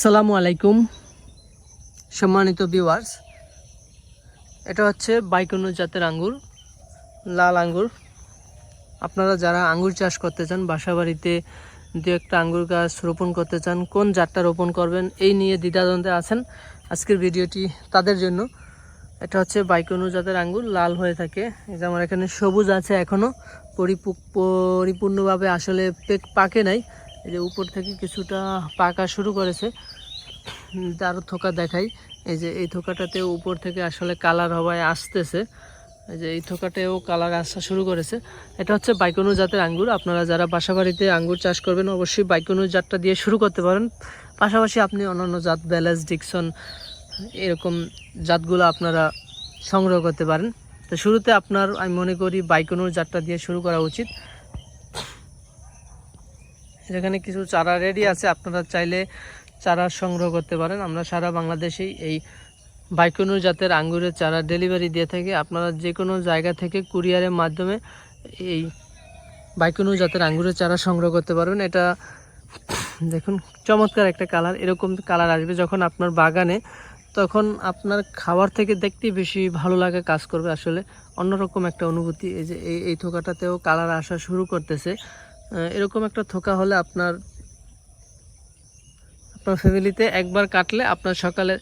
আসসালামু আলাইকুম সম্মানিত ভিউয়ার্স, এটা হচ্ছে বাইকোনো জাতের আঙ্গুর, লাল আঙ্গুর। আপনারা যারা আঙ্গুর চাষ করতে চান, বাসাবাড়িতে দু একটা আঙ্গুর গাছ রোপণ করতে চান, কোন জাতটা রোপণ করবেন এই নিয়ে দ্বিধাদ্বন্দ্বে আছেন, আজকের ভিডিওটি তাদের জন্য। এটা হচ্ছে বাইকোনো জাতের আঙ্গুর, লাল হয়ে থাকে। এই যে আমার এখানে সবুজ আছে, এখনও পরিপূর্ণভাবে আসলে পাকে নাই। এই যে উপর থেকে কিছুটা পাকা শুরু করেছে। আরও থোকা দেখাই, এই যে এই থোকাটাতেও উপর থেকে আসলে কালার হওয়ায় আসতেছে। এই যে এই থোকাটাও কালার আসা শুরু করেছে। এটা হচ্ছে বাইকোনো জাতের আঙ্গুর। আপনারা যারা বাসাবাড়িতে আঙ্গুর চাষ করবেন অবশ্যই বাইকোনো জাতটা দিয়ে শুরু করতে পারেন। পাশাপাশি আপনি অন্যান্য জাত, ব্যালেন্স, ডিকসন, এরকম জাতগুলো আপনারা সংগ্রহ করতে পারেন। তো শুরুতে আমি মনে করি বাইকোনোর জাতটা দিয়ে শুরু করা উচিত। এখানে কিছু চারা রেডি আছে, আপনারা চাইলে চারা সংগ্রহ করতে পারেন। আমরা সারা বাংলাদেশেই এই বাইকোনো জাতের আঙ্গুরের চারা ডেলিভারি দিয়ে থাকি। আপনারা যে কোনো জায়গা থেকে কুরিয়ারের মাধ্যমে এই বাইকোনো জাতের আঙ্গুরের চারা সংগ্রহ করতে পারবেন। এটা দেখুন, চমৎকার একটা কালার। এরকম কালার আসবে যখন আপনার বাগানে, তখন আপনার খাওয়ার থেকে দেখতে বেশি ভালো লাগে কাজ করবে। আসলে অন্যরকম একটা অনুভূতি। এই যে এই থোকাটাতেও কালার আসা শুরু করতেছে। এরকম একটা থোকা হলে আপনার ফ্যামিলিতে একবার কাটলে আপনার সকালে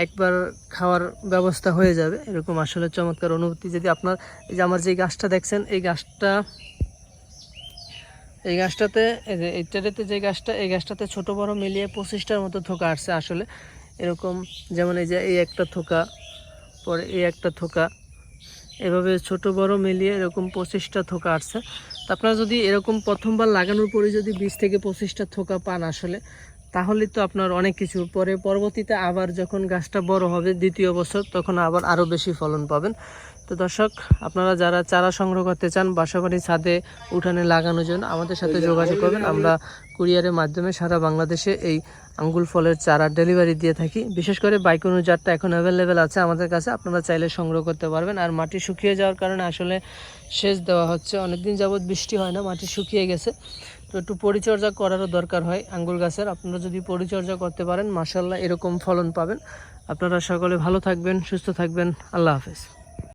একবার খাওয়ার ব্যবস্থা হয়ে যাবে। এরকম আসলে চমৎকার অনুভূতি। যদি আপনার এই যে আমার যে গাছটা দেখছেন, এই গাছটাতে এইটাতে যে গাছটা, এই গাছটাতে ছোট বড় মিলিয়ে 25টার মতো থোকা আসছে আসলে। এরকম যেমন এই যে এই একটা থোকা, পরে এই একটা থোকা, এভাবে ছোট বড় মিলিয়ে এরকম 25টা থোকা আসছে। তো আপনারা যদি এরকম প্রথমবার লাগানোর পরে যদি 20 থেকে 25টা থোকা পান আসলে, তাহলে তো আপনার অনেক কিছু। পরবর্তীতে আবার যখন গাছটা বড় হবে দ্বিতীয় বছর, তখন আবার আরও বেশি ফলন পাবেন। তো দর্শক, আপনারা যারা চারা সংগ্রহ করতে চান বাসাবাড়ি ছাদে, উঠানে লাগানোর জন্য আমাদের সাথে যোগাযোগ করবেন। আমরা কুরিয়ারের মাধ্যমে সারা বাংলাদেশে এই আঙ্গুর ফলের চারা ডেলিভারি দিয়ে থাকি। বিশেষ করে বাইকোনো জাতটা এখন অ্যাভেলেবেল আছে আমাদের কাছে, আপনারা চাইলে সংগ্রহ করতে পারবেন। আর মাটি শুকিয়ে যাওয়ার কারণে আসলে সেচ দেওয়া হচ্ছে, অনেকদিন যাবৎ বৃষ্টি হয় না, মাটি শুকিয়ে গেছে। তো একটু পরিচর্যা করারও দরকার হয় আঙ্গুর গাছের। আপনারা যদি পরিচর্যা করতে পারেন, মাশাআল্লাহ এরকম ফলন পাবেন। আপনারা সকলে ভালো থাকবেন, সুস্থ থাকবেন। আল্লাহ হাফেজ।